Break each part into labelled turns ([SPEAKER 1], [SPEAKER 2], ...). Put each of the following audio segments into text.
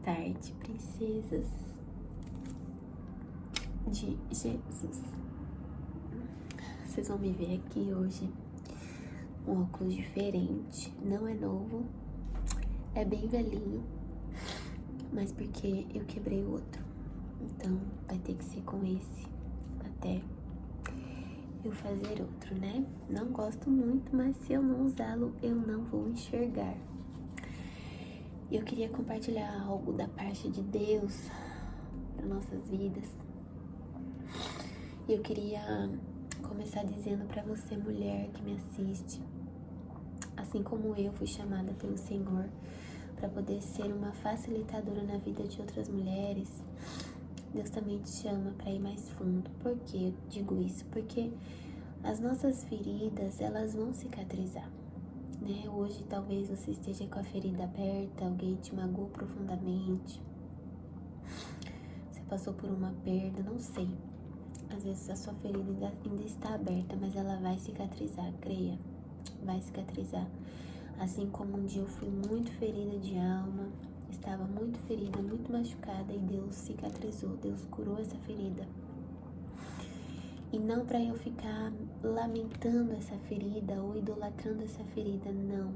[SPEAKER 1] tarde, princesas de Jesus. Vocês vão me ver aqui hoje um óculos diferente, não é novo, é bem velhinho, mas porque eu quebrei o outro, então vai ter que ser com esse até eu fazer outro, né? Não gosto muito, mas se eu não usá-lo, eu não vou enxergar. Eu queria compartilhar algo da parte de Deus para nossas vidas. Eu queria começar dizendo para você, mulher que me assiste, assim como eu fui chamada pelo Senhor para poder ser uma facilitadora na vida de outras mulheres, Deus também te chama para ir mais fundo. Por que eu digo isso? Porque as nossas feridas, elas vão cicatrizar, né? Hoje talvez você esteja com a ferida aberta, alguém te magoou profundamente, você passou por uma perda, não sei. Às vezes a sua ferida ainda está aberta, mas ela vai cicatrizar, creia, vai cicatrizar. Assim como um dia eu fui muito ferida de alma, estava muito ferida, muito machucada, e Deus cicatrizou, Deus curou essa ferida. E não para eu ficar lamentando essa ferida ou idolatrando essa ferida, não,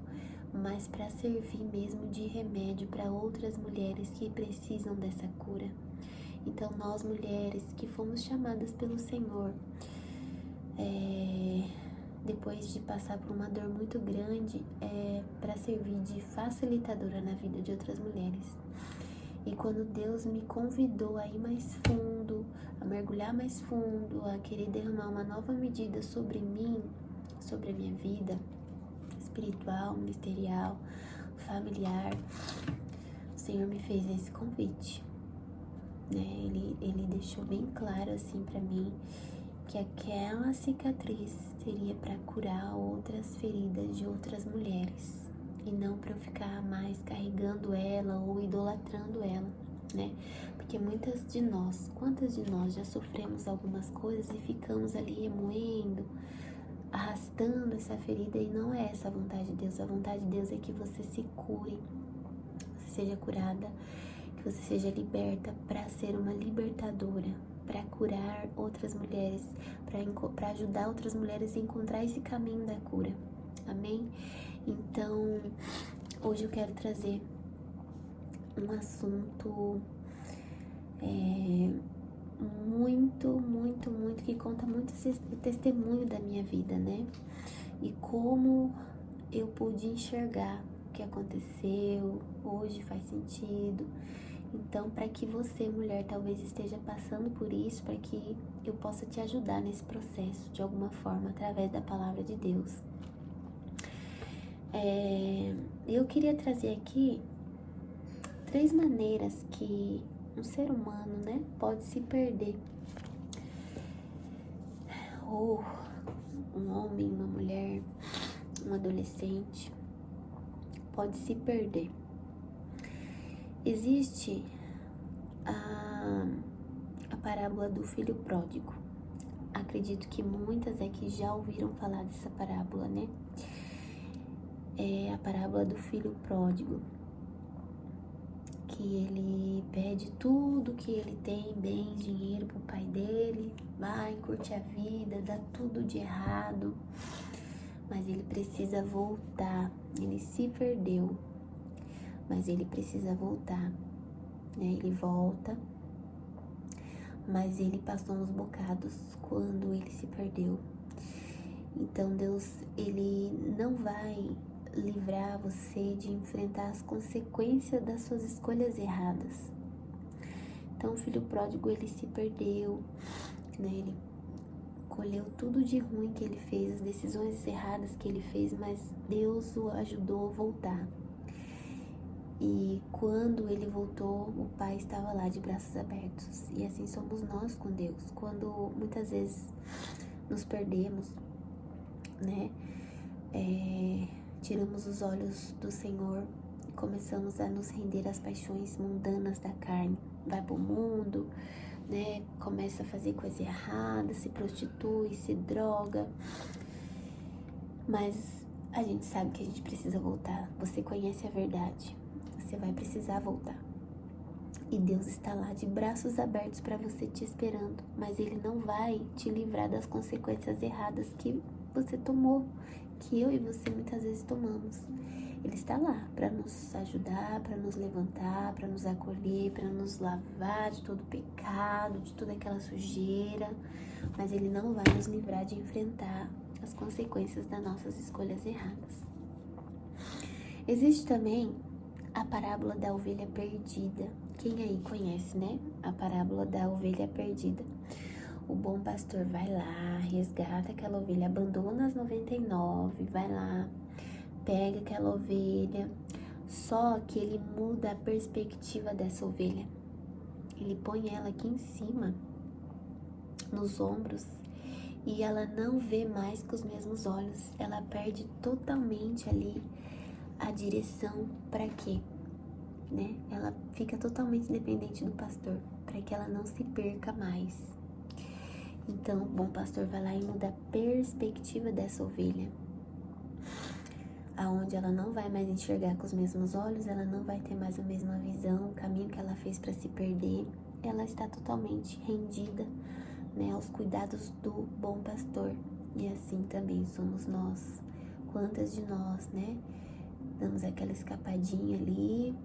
[SPEAKER 1] mas para servir mesmo de remédio para outras mulheres que precisam dessa cura. Então nós mulheres que fomos chamadas pelo Senhor, depois de passar por uma dor muito grande, para servir de facilitadora na vida de outras mulheres. E quando Deus me convidou a ir mais fundo, a mergulhar mais fundo, a querer derramar uma nova medida sobre mim, sobre a minha vida espiritual, ministerial, familiar, o Senhor me fez esse convite, né? Ele deixou bem claro assim para mim que aquela cicatriz seria para curar outras feridas de outras mulheres, e não para eu ficar mais carregando ela ou idolatrando ela, né? Porque quantas de nós já sofremos algumas coisas e ficamos ali remoendo, arrastando essa ferida, e não é essa a vontade de Deus. A vontade de Deus é que você se cure, você seja curada, que você seja liberta para ser uma libertadora, para curar outras mulheres, para ajudar outras mulheres a encontrar esse caminho da cura. Amém? Então, hoje eu quero trazer um assunto muito, que conta muito o testemunho da minha vida, né? E como eu pude enxergar o que aconteceu, hoje faz sentido. Então, para que você, mulher, talvez esteja passando por isso, para que eu possa te ajudar nesse processo, de alguma forma, através da palavra de Deus. Eu queria trazer aqui 3 maneiras que um ser humano, né, pode se perder. Ou um homem, uma mulher, um adolescente pode se perder. Existe a parábola do filho pródigo. Acredito que muitas aqui já ouviram falar dessa parábola, né? É a parábola do filho pródigo, que ele pede tudo que ele tem, bens, dinheiro, pro pai dele, vai curtir a vida, dá tudo de errado, mas ele precisa voltar. Ele se perdeu, mas ele precisa voltar, né? Ele volta, mas ele passou uns bocados quando ele se perdeu. Então Deus, ele não vai livrar você de enfrentar as consequências das suas escolhas erradas. Então o filho pródigo, ele se perdeu, né? Ele colheu tudo de ruim que ele fez, as decisões erradas que ele fez, mas Deus o ajudou a voltar. E quando ele voltou, o pai estava lá de braços abertos. E assim somos nós com Deus. Quando muitas vezes nos perdemos, né? Tiramos os olhos do Senhor e começamos a nos render às paixões mundanas da carne. Vai pro mundo, né? Começa a fazer coisa errada, se prostitui, se droga. Mas a gente sabe que a gente precisa voltar. Você conhece a verdade, você vai precisar voltar. E Deus está lá de braços abertos para você te esperando, mas Ele não vai te livrar das consequências erradas que você tomou, que eu e você muitas vezes tomamos. Ele está lá para nos ajudar, para nos levantar, para nos acolher, para nos lavar de todo pecado, de toda aquela sujeira, mas Ele não vai nos livrar de enfrentar as consequências das nossas escolhas erradas. Existe também a parábola da ovelha perdida. Quem aí conhece, né? A parábola da ovelha perdida. O bom pastor vai lá, resgata aquela ovelha, abandona as 99, vai lá, pega aquela ovelha, só que ele muda a perspectiva dessa ovelha. Ele põe ela aqui em cima, nos ombros, e ela não vê mais com os mesmos olhos. Ela perde totalmente ali a direção. Para quê? Né? Ela fica totalmente dependente do pastor, para que ela não se perca mais. Então, o bom pastor vai lá e muda a perspectiva dessa ovelha, aonde ela não vai mais enxergar com os mesmos olhos, ela não vai ter mais a mesma visão, o caminho que ela fez para se perder, ela está totalmente rendida, né, aos cuidados do bom pastor. E assim também somos nós. Quantas de nós, né, damos aquela escapadinha ali,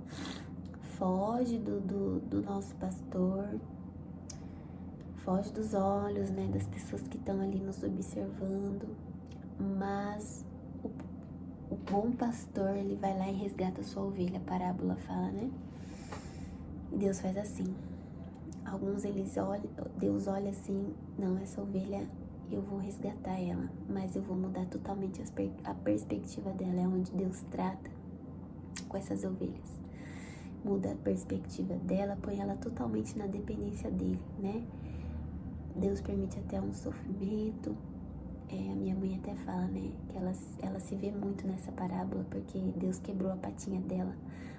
[SPEAKER 1] foge do nosso pastor, foge dos olhos, né, das pessoas que estão ali nos observando, mas o bom pastor, ele vai lá e resgata a sua ovelha. A parábola fala, né? E Deus faz assim. Alguns Deus olha assim, não, essa ovelha eu vou resgatar ela, mas eu vou mudar totalmente a perspectiva dela. É onde Deus trata com essas ovelhas. Muda a perspectiva dela, põe ela totalmente na dependência dele, né? Deus permite até um sofrimento. A minha mãe até fala, né, que ela se vê muito nessa parábola, porque Deus quebrou a patinha dela,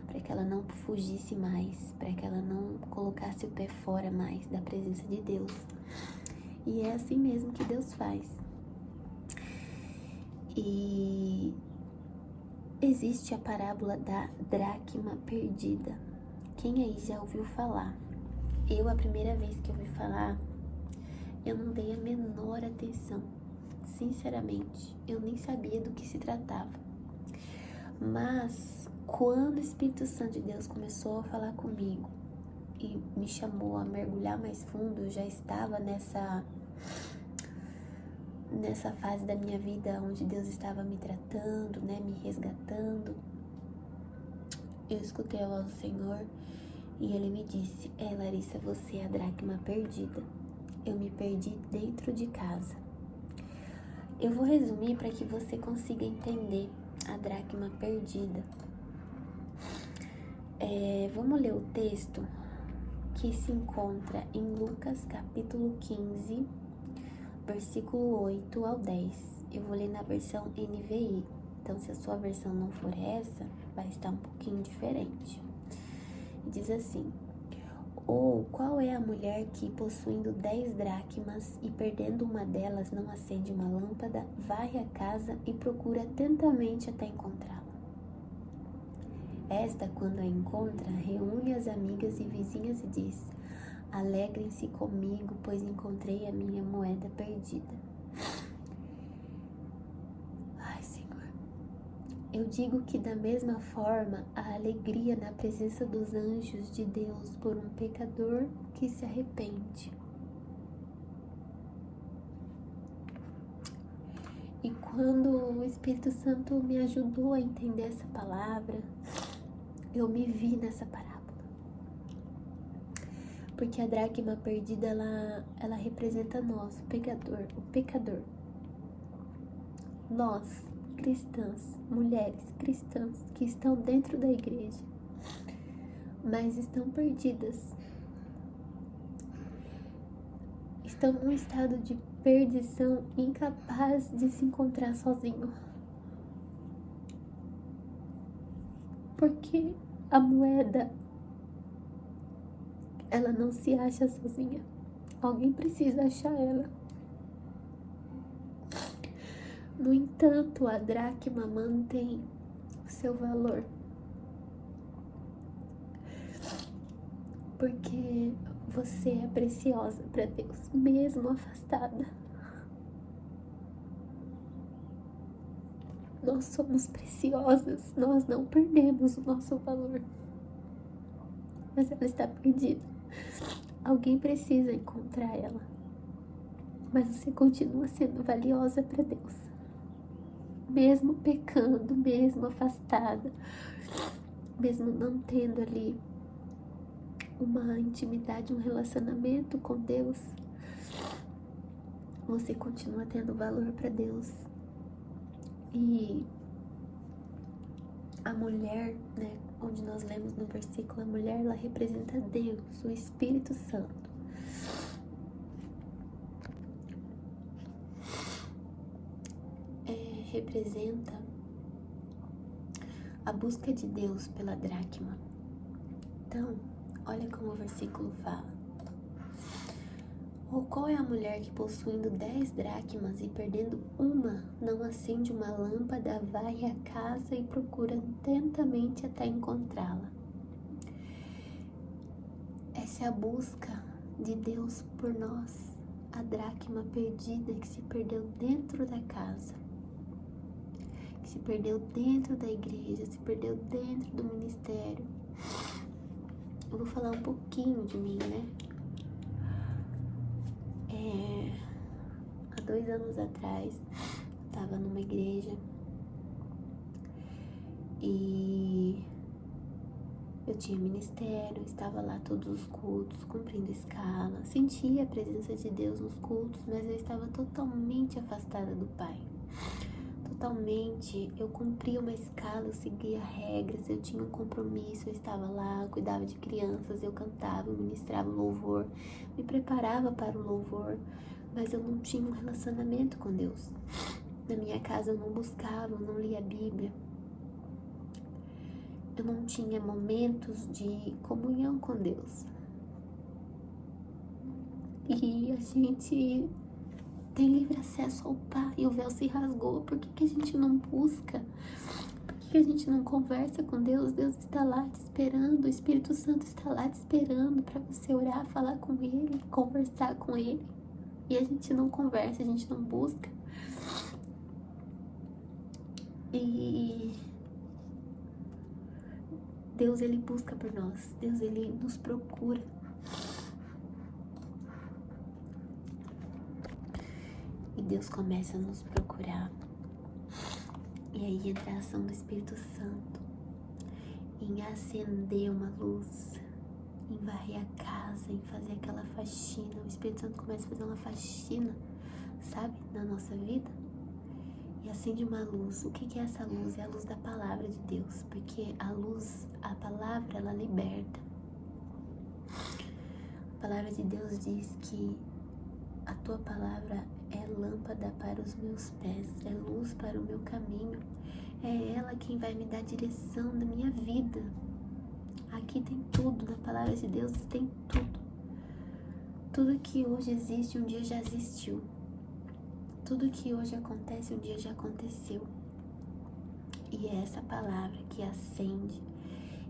[SPEAKER 1] para que ela não fugisse mais, para que ela não colocasse o pé fora mais da presença de Deus. E é assim mesmo que Deus faz. E existe a parábola da dracma perdida. Quem aí já ouviu falar? Eu, a primeira vez que ouvi falar, eu não dei a menor atenção. Sinceramente, eu nem sabia do que se tratava. Mas, quando o Espírito Santo de Deus começou a falar comigo e me chamou a mergulhar mais fundo, eu já estava nessa fase da minha vida onde Deus estava me tratando, né, me resgatando. Eu escutei a voz do Senhor e Ele me disse: Larissa, você é a dracma perdida. Eu me perdi dentro de casa. Eu vou resumir para que você consiga entender a dracma perdida. Vamos ler o texto que se encontra em Lucas capítulo 15, versículo 8 ao 10. Eu vou ler na versão NVI. Então, se a sua versão não for essa, vai estar um pouquinho diferente. Diz assim: Ou qual é a mulher que, possuindo 10 dracmas e perdendo uma delas, não acende uma lâmpada, varre a casa e procura atentamente até encontrá-la? Esta, quando a encontra, reúne as amigas e vizinhas e diz: Alegrem-se comigo, pois encontrei a minha moeda perdida. Ai, Senhor. Eu digo que da mesma forma, a alegria na presença dos anjos de Deus por um pecador que se arrepende. E quando o Espírito Santo me ajudou a entender essa palavra, eu me vi nessa parábola. Porque a dracma perdida, ela representa nós, o pecador. Nós, cristãs, mulheres cristãs que estão dentro da igreja, mas estão perdidas. Estão num estado de perdição, incapaz de se encontrar sozinho. Porque a moeda, ela não se acha sozinha. Alguém precisa achar ela. No entanto, a dracma mantém o seu valor. Porque você é preciosa para Deus, mesmo afastada. Nós somos preciosas, nós não perdemos o nosso valor. Mas ela está perdida. Alguém precisa encontrar ela. Mas você continua sendo valiosa para Deus. Mesmo pecando, mesmo afastada, mesmo não tendo ali uma intimidade, um relacionamento com Deus, você continua tendo valor para Deus. E a mulher, né, onde nós lemos no versículo, a mulher, ela representa Deus, o Espírito Santo. Representa a busca de Deus pela dracma. Então, olha como o versículo fala. Ou qual é a mulher que, possuindo 10 dracmas e perdendo uma, não acende uma lâmpada, vai à casa e procura atentamente até encontrá-la? Essa é a busca de Deus por nós, a dracma perdida que se perdeu dentro da casa, que se perdeu dentro da igreja, se perdeu dentro do ministério. Eu vou falar um pouquinho de mim, né? Há 2 anos atrás, estava numa igreja e eu tinha ministério, estava lá todos os cultos, cumprindo escala, sentia a presença de Deus nos cultos, mas eu estava totalmente afastada do Pai. Totalmente, eu cumpria uma escala, eu seguia regras, eu tinha um compromisso, eu estava lá, cuidava de crianças, eu cantava, eu ministrava louvor, me preparava para o louvor, mas eu não tinha um relacionamento com Deus. Na minha casa eu não buscava, eu não lia a Bíblia, eu não tinha momentos de comunhão com Deus. E a gente tem livre acesso ao Pai, e o véu se rasgou. Por que a gente não busca? Por que a gente não conversa com Deus? Deus está lá te esperando, o Espírito Santo está lá te esperando para você orar, falar com Ele, conversar com Ele. E a gente não conversa, a gente não busca. E Deus, Ele busca por nós. Deus, Ele nos procura. E Deus começa a nos procurar. E aí entra a ação do Espírito Santo em acender uma luz, em varrer a casa, em fazer aquela faxina. O Espírito Santo começa a fazer uma faxina, sabe, na nossa vida. E acende uma luz. O que é essa luz? É a luz da palavra de Deus. Porque a luz, a palavra, ela liberta. A palavra de Deus diz que a tua palavra é lâmpada para os meus pés, é luz para o meu caminho. É ela quem vai me dar direção da minha vida. Aqui tem tudo, na palavra de Deus tem tudo. Tudo que hoje existe, um dia já existiu. Tudo que hoje acontece, um dia já aconteceu. E é essa palavra que acende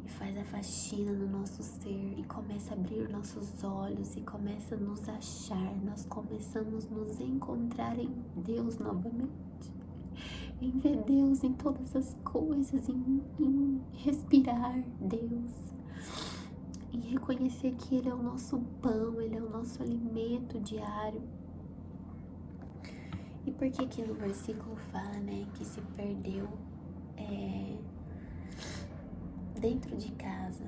[SPEAKER 1] e faz a faxina no nosso ser e começa a abrir nossos olhos e começa a nos achar. Nós começamos a nos encontrar em Deus novamente. Em ver Deus em todas as coisas, em respirar Deus. Em reconhecer que Ele é o nosso pão, Ele é o nosso alimento diário. E por que no versículo fala, né, que se perdeu dentro de casa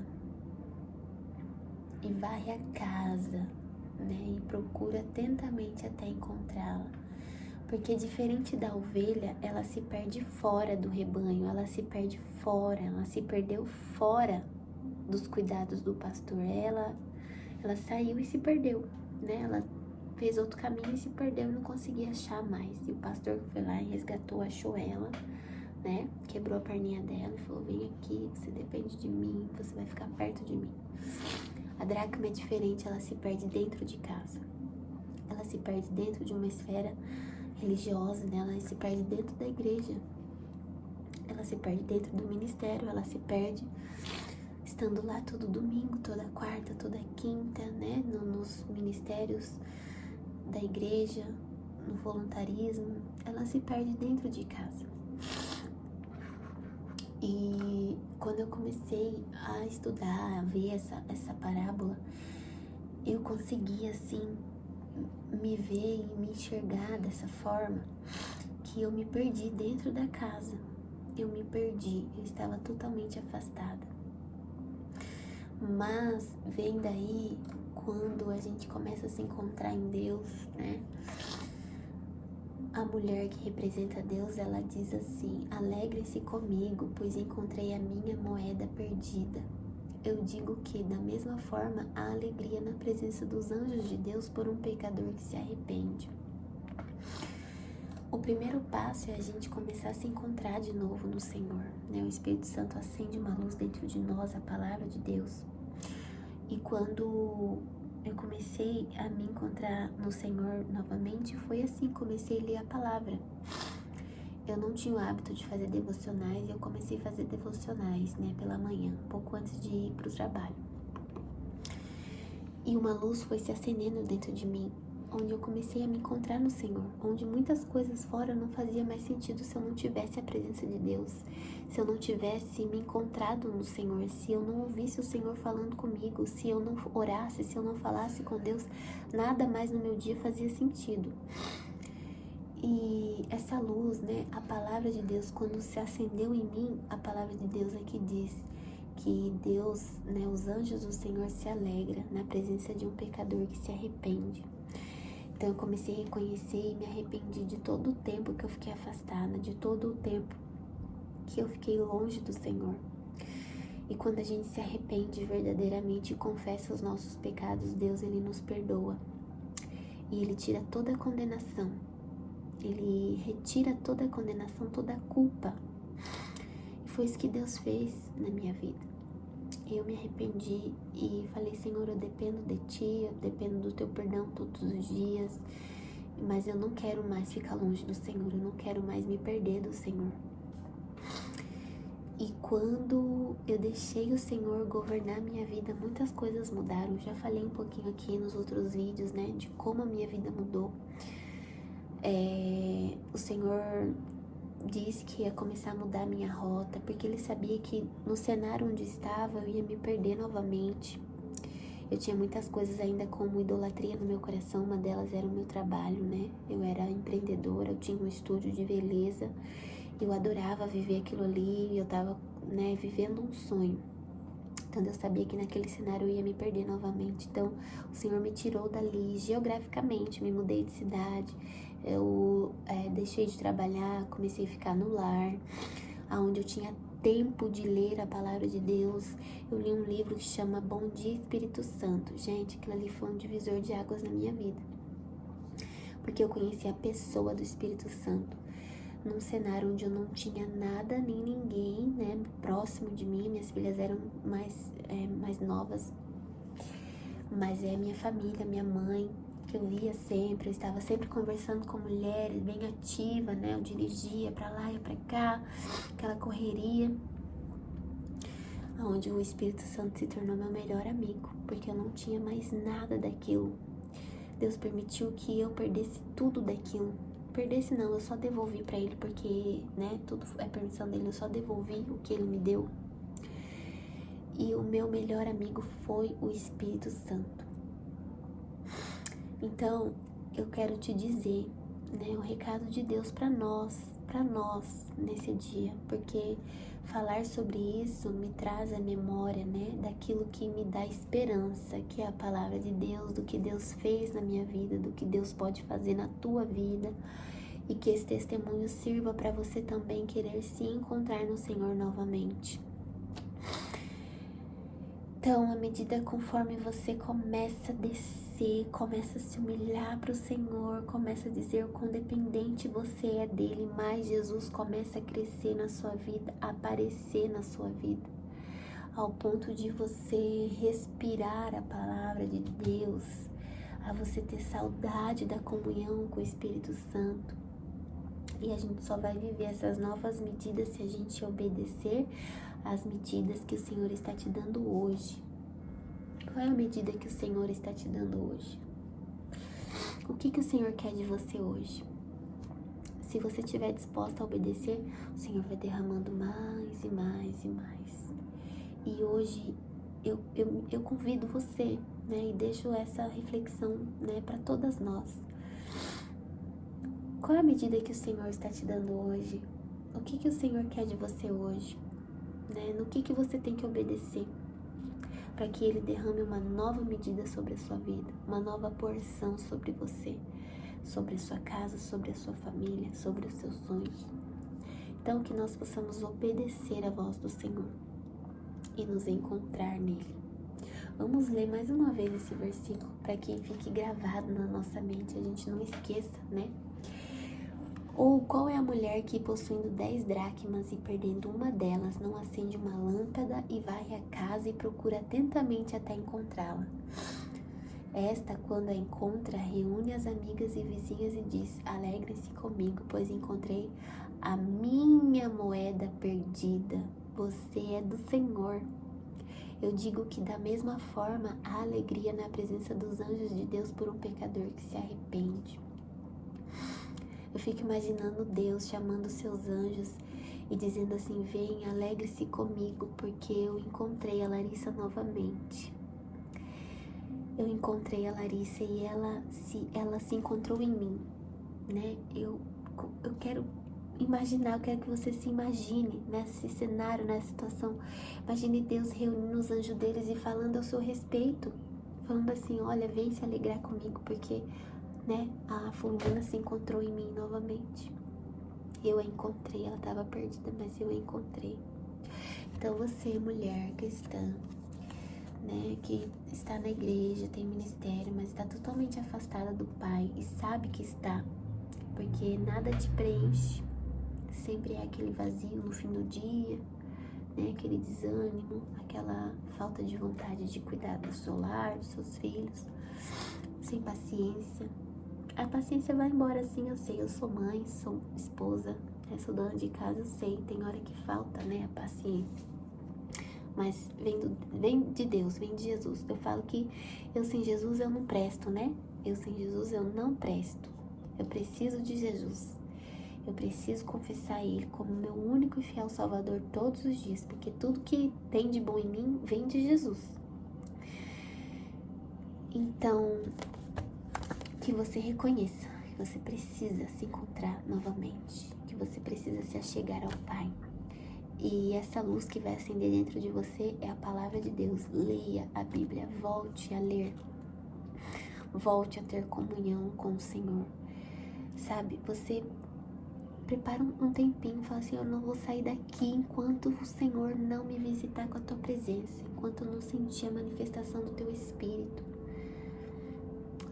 [SPEAKER 1] e varre a casa, né, e procura atentamente até encontrá-la? Porque diferente da ovelha, ela se perde fora do rebanho, ela se perde fora, ela se perdeu fora dos cuidados do pastor. Ela saiu e se perdeu, né? Ela fez outro caminho e se perdeu e não conseguia achar mais. E o pastor foi lá e resgatou, achou ela, né? Quebrou a perninha dela e falou: vem aqui, você depende de mim, você vai ficar perto de mim. A dracma é diferente, ela se perde dentro de casa. Ela se perde dentro de uma esfera religiosa, né? Ela se perde dentro da igreja. Ela se perde dentro do ministério, ela se perde estando lá todo domingo, toda quarta, toda quinta, né, nos ministérios da igreja, no voluntarismo, ela se perde dentro de casa. E quando eu comecei a estudar, a ver essa parábola, eu consegui, assim, me ver e me enxergar dessa forma, que eu me perdi dentro da casa. Eu me perdi, eu estava totalmente afastada. Mas vem daí quando a gente começa a se encontrar em Deus, né? A mulher que representa Deus, ela diz assim: alegrem-se comigo, pois encontrei a minha moeda perdida. Eu digo que, da mesma forma, há alegria na presença dos anjos de Deus por um pecador que se arrepende. O primeiro passo é a gente começar a se encontrar de novo no Senhor, né? O Espírito Santo acende uma luz dentro de nós, a palavra de Deus. E quando eu comecei a me encontrar no Senhor novamente, foi assim, comecei a ler a palavra. Eu não tinha o hábito de fazer devocionais, e eu comecei a fazer devocionais, né, pela manhã, pouco antes de ir para o trabalho. E uma luz foi se acendendo dentro de mim, onde eu comecei a me encontrar no Senhor, onde muitas coisas fora não fazia mais sentido se eu não tivesse a presença de Deus, se eu não tivesse me encontrado no Senhor, se eu não ouvisse o Senhor falando comigo, se eu não orasse, se eu não falasse com Deus, nada mais no meu dia fazia sentido. E essa luz, né, a palavra de Deus, quando se acendeu em mim, a palavra de Deus aqui diz que Deus, né, os anjos do Senhor se alegram na presença de um pecador que se arrepende. Então eu comecei a reconhecer e me arrependi de todo o tempo que eu fiquei afastada, de todo o tempo que eu fiquei longe do Senhor. E quando a gente se arrepende verdadeiramente e confessa os nossos pecados, Deus, Ele nos perdoa. E Ele tira toda a condenação. Ele retira toda a condenação, toda a culpa. E foi isso que Deus fez na minha vida. Eu me arrependi e falei: Senhor, eu dependo de Ti, eu dependo do Teu perdão todos os dias, mas eu não quero mais ficar longe do Senhor, eu não quero mais me perder do Senhor. E quando eu deixei o Senhor governar a minha vida, muitas coisas mudaram. Eu já falei um pouquinho aqui nos outros vídeos, né, de como a minha vida mudou. O Senhor disse que ia começar a mudar a minha rota, porque Ele sabia que no cenário onde estava eu ia me perder novamente. Eu tinha muitas coisas ainda como idolatria no meu coração, uma delas era o meu trabalho, né? Eu era empreendedora, eu tinha um estúdio de beleza, eu adorava viver aquilo ali, eu tava, né, vivendo um sonho. Então eu sabia que naquele cenário eu ia me perder novamente. Então o Senhor me tirou dali geograficamente, me mudei de cidade. Eu deixei de trabalhar, comecei a ficar no lar, onde eu tinha tempo de ler a palavra de Deus. Eu li um livro que chama Bom Dia Espírito Santo. Gente, aquilo ali foi um divisor de águas na minha vida, porque eu conheci a pessoa do Espírito Santo num cenário onde eu não tinha nada nem ninguém, né, próximo de mim. Minhas filhas eram mais novas, mas minha família, minha mãe, que eu via sempre, eu estava sempre conversando com mulheres, bem ativa, né, eu dirigia pra lá e pra cá, aquela correria, onde o Espírito Santo se tornou meu melhor amigo, porque eu não tinha mais nada daquilo. Deus permitiu que eu perdesse tudo daquilo. Perdesse não, eu só devolvi pra Ele, porque, né, tudo é permissão dele, eu só devolvi o que Ele me deu. E o meu melhor amigo foi o Espírito Santo. Então, eu quero te dizer, né, o recado de Deus pra nós nesse dia, porque falar sobre isso me traz a memória, né, daquilo que me dá esperança, que é a palavra de Deus, do que Deus fez na minha vida, do que Deus pode fazer na tua vida, e que esse testemunho sirva para você também querer se encontrar no Senhor novamente. Então, à medida conforme você começa a descer, começa a se humilhar para o Senhor, começa a dizer o quão dependente você é dele, mais Jesus começa a crescer na sua vida, a aparecer na sua vida, ao ponto de você respirar a palavra de Deus, a você ter saudade da comunhão com o Espírito Santo. E a gente só vai viver essas novas medidas se a gente obedecer às medidas que o Senhor está te dando hoje. Qual é a medida que o Senhor está te dando hoje? O que o Senhor quer de você hoje? Se você estiver disposta a obedecer, o Senhor vai derramando mais e mais e mais. E hoje eu convido você, né, e deixo essa reflexão, né, para todas nós. Qual é a medida que o Senhor está te dando hoje? O que o Senhor quer de você hoje? Né? No que você tem que obedecer? Para que Ele derrame uma nova medida sobre a sua vida, uma nova porção sobre você, sobre a sua casa, sobre a sua família, sobre os seus sonhos. Então, que nós possamos obedecer à voz do Senhor e nos encontrar nele. Vamos ler mais uma vez esse versículo para que fique gravado na nossa mente, a gente não esqueça, né? Ou qual é a mulher que, possuindo 10 dracmas e perdendo uma delas, não acende uma lâmpada e varre a casa e procura atentamente até encontrá-la? Esta, quando a encontra, reúne as amigas e vizinhas e diz: alegrem-se comigo, pois encontrei a minha moeda perdida. Você é do Senhor. Eu digo que da mesma forma há alegria na presença dos anjos de Deus por um pecador que se arrepende. Eu fico imaginando Deus chamando seus anjos e dizendo assim: vem, alegre-se comigo, porque eu encontrei a Larissa novamente. Eu encontrei a Larissa e ela se encontrou em mim, né? Eu quero imaginar, eu quero que você se imagine nesse cenário, nessa situação. Imagine Deus reunindo os anjos deles e falando ao seu respeito, falando assim: olha, vem se alegrar comigo, porque, né, a fulana se encontrou em mim novamente. Eu a encontrei, ela estava perdida, mas eu a encontrei. Então você, mulher cristã, né, que está na igreja, tem ministério, mas está totalmente afastada do Pai e sabe que está, porque nada te preenche, sempre é aquele vazio no fim do dia, né, aquele desânimo, aquela falta de vontade de cuidar do seu lar, dos seus filhos, sem paciência. A paciência vai embora, sim, eu sei, eu sou mãe, sou esposa, né, sou dona de casa, eu sei, tem hora que falta, né, a paciência. Mas vem de Deus, vem de Jesus. Eu falo que eu sem Jesus eu não presto, né? Eu sem Jesus eu não presto. Eu preciso de Jesus. Eu preciso confessar Ele como meu único e fiel Salvador todos os dias, porque tudo que tem de bom em mim vem de Jesus. Então, que você reconheça que você precisa se encontrar novamente, que você precisa se achegar ao Pai. E essa luz que vai acender dentro de você é a palavra de Deus. Leia a Bíblia, volte a ler, volte a ter comunhão com o Senhor. Sabe, você prepara um tempinho e fala assim: eu não vou sair daqui enquanto o Senhor não me visitar com a tua presença, enquanto eu não sentir a manifestação do teu Espírito.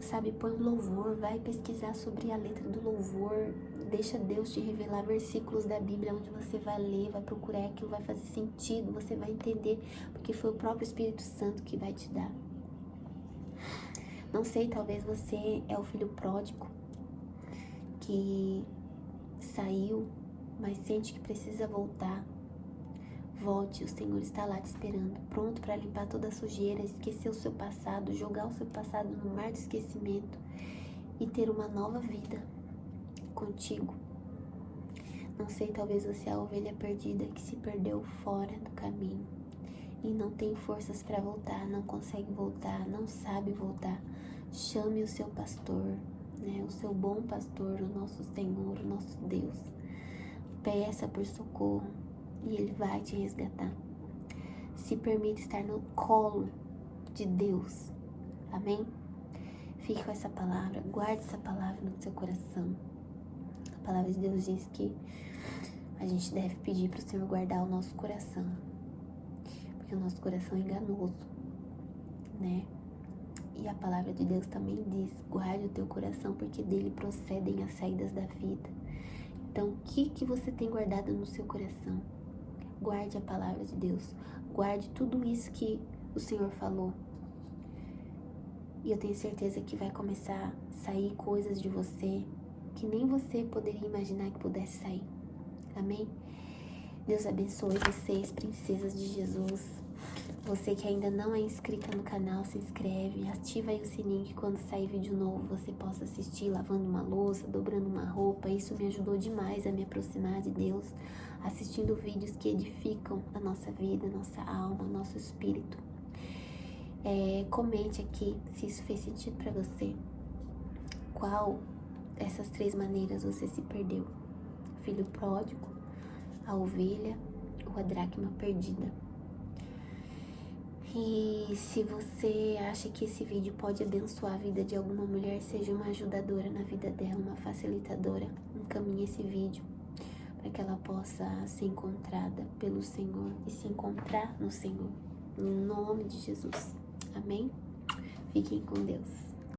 [SPEAKER 1] Sabe, põe um louvor, vai pesquisar sobre a letra do louvor, deixa Deus te revelar versículos da Bíblia onde você vai ler, vai procurar, aquilo vai fazer sentido, você vai entender, porque foi o próprio Espírito Santo que vai te dar. Não sei, talvez você é o filho pródigo que saiu, mas sente que precisa voltar. Volte, o Senhor está lá te esperando, pronto para limpar toda a sujeira, esquecer o seu passado, jogar o seu passado no mar de esquecimento e ter uma nova vida contigo. Não sei, talvez você é a ovelha perdida que se perdeu fora do caminho e não tem forças para voltar, não consegue voltar, não sabe voltar. Chame o seu pastor, né, o seu bom pastor, o nosso Senhor, o nosso Deus. Peça por socorro e Ele vai te resgatar. Se permita estar no colo de Deus. Amém? Fique com essa palavra, guarde essa palavra no seu coração. A palavra de Deus diz que a gente deve pedir para o Senhor guardar o nosso coração, porque o nosso coração é enganoso, né? E a palavra de Deus também diz: guarde o teu coração, porque dele procedem as saídas da vida. Então, o que você tem guardado no seu coração? Guarde a palavra de Deus, guarde tudo isso que o Senhor falou. E eu tenho certeza que vai começar a sair coisas de você que nem você poderia imaginar que pudesse sair. Amém? Deus abençoe vocês, princesas de Jesus. Você que ainda não é inscrita no canal, se inscreve, ativa aí o sininho que quando sair vídeo novo você possa assistir lavando uma louça, dobrando uma roupa. Isso me ajudou demais a me aproximar de Deus, assistindo vídeos que edificam a nossa vida, a nossa alma, o nosso espírito. Comente aqui se isso fez sentido para você. Qual dessas 3 maneiras você se perdeu? Filho pródigo, a ovelha ou a dracma perdida? E se você acha que esse vídeo pode abençoar a vida de alguma mulher, seja uma ajudadora na vida dela, uma facilitadora, encaminhe esse vídeo para que ela possa ser encontrada pelo Senhor e se encontrar no Senhor. Em nome de Jesus. Amém? Fiquem com Deus.